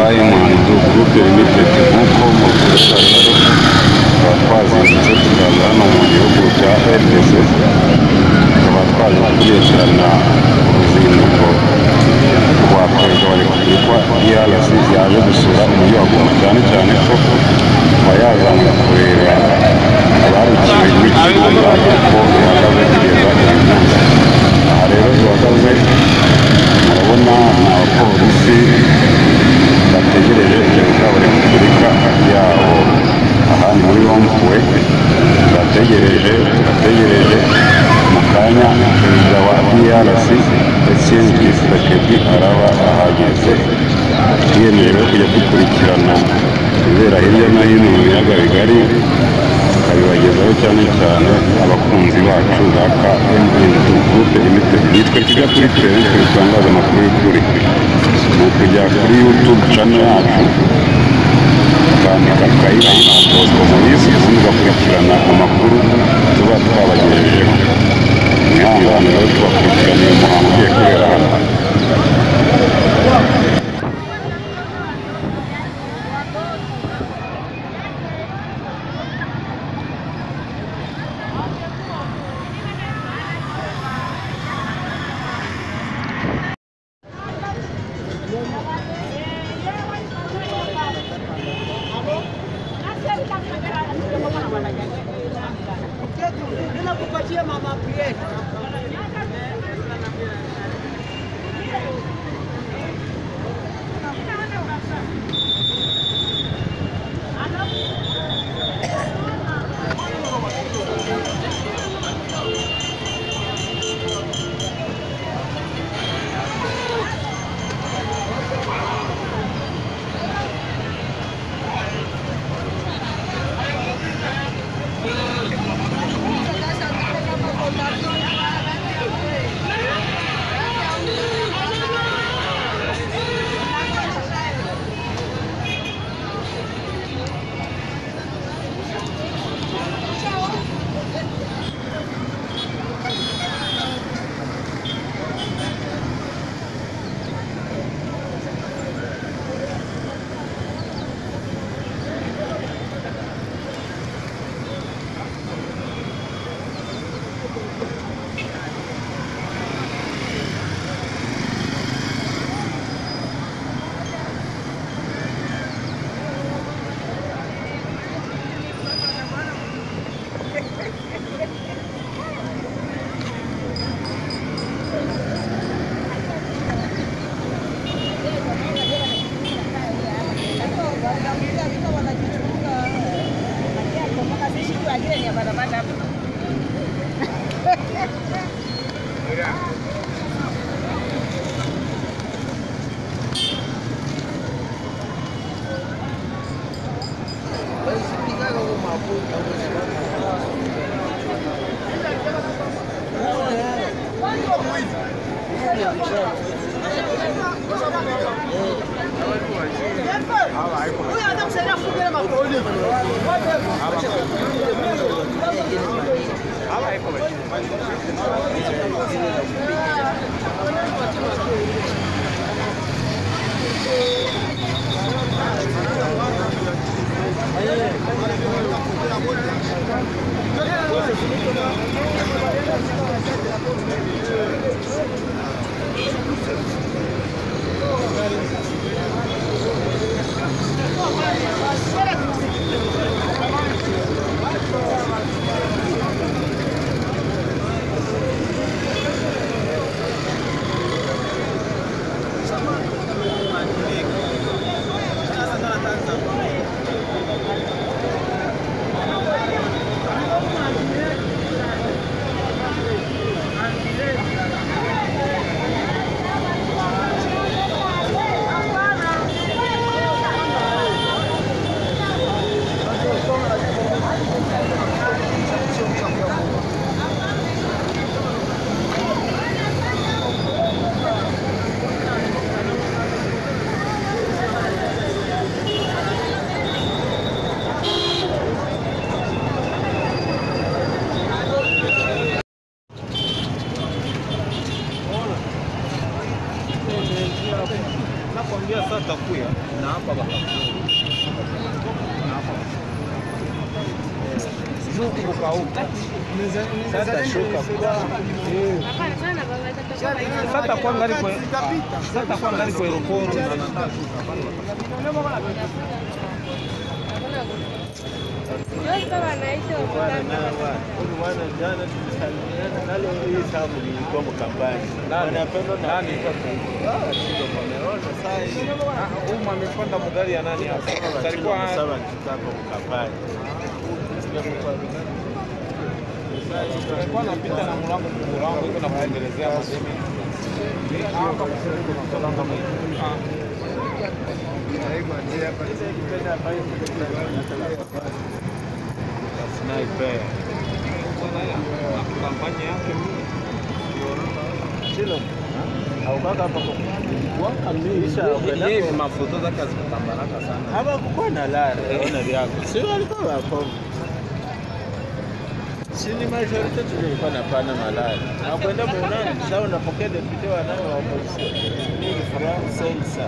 Diamond Group Limited nk'uko mukurikirana tukaba twazindutse tukaza hano mu gihugu cya RDC, tukaba twaje gukurikirana uruzinduko rwa Perezida wa Repubulika DRC yaje gusura umujyi wa Goma, cyane cyane ko aba yazanywe kureba abarukiwe n'ikirunga uko bihagaze kugeza uyu munsi. Aha rero duhagaze murabona ni abapolisi bategereje Perezida wa Repubulika yabo. Aha ni muri Rompuwe turategereje mu kanya Perezida wa DRC Tshisekedi araba ahageze. Twiyemeje kujya dukurikirana ibibera hirya no hino mu biyaga bigari, tukabibagezaho cyane cyane abakunzi bacu ba KMND Group Limited. Nitwe Kigali kuri televiziyo dutangaza amakuru y'ukuri. Ni ukujya kuri YouTube channel yacu ukandika Kayiranga Bosco Maurice, ubundi ugakurikirana amakuru tuba twabagejejeho. Mwihangane rero tubakurikirana uyu muhango ugiye kubera hano. Nakwambia sasa takuya Na hapa baka. Zuku kukauka. Sasa shuka kwa. Sasa kwa ngari kwa. Sasa kwa ngari kwa aeroport na nataka shuka pale. Bwana jana tulisalimiana nalo hii sababu nilikuwa mkambani. Anapenda nani sasa? Sio pameona sasa. Amepanda magari ya nani hapa? Alikuwa sawa kitako mkambani. Alikuwa anapita na mlango iko na kuendelezea madeni. Hapa kuna salama mimi. Sniper. Kampanya yake Chilo. Au baka hapa kwa kamisha yeye mafoto zake zimetambaraka sana. Hapa kuko na lara ona vyako. Sio alikuwa hapo. Sini majority tulikuwa na pana malari. Na kwenda muonani sasa unapokea deputy wa nani wa opposition. Ni France sensa.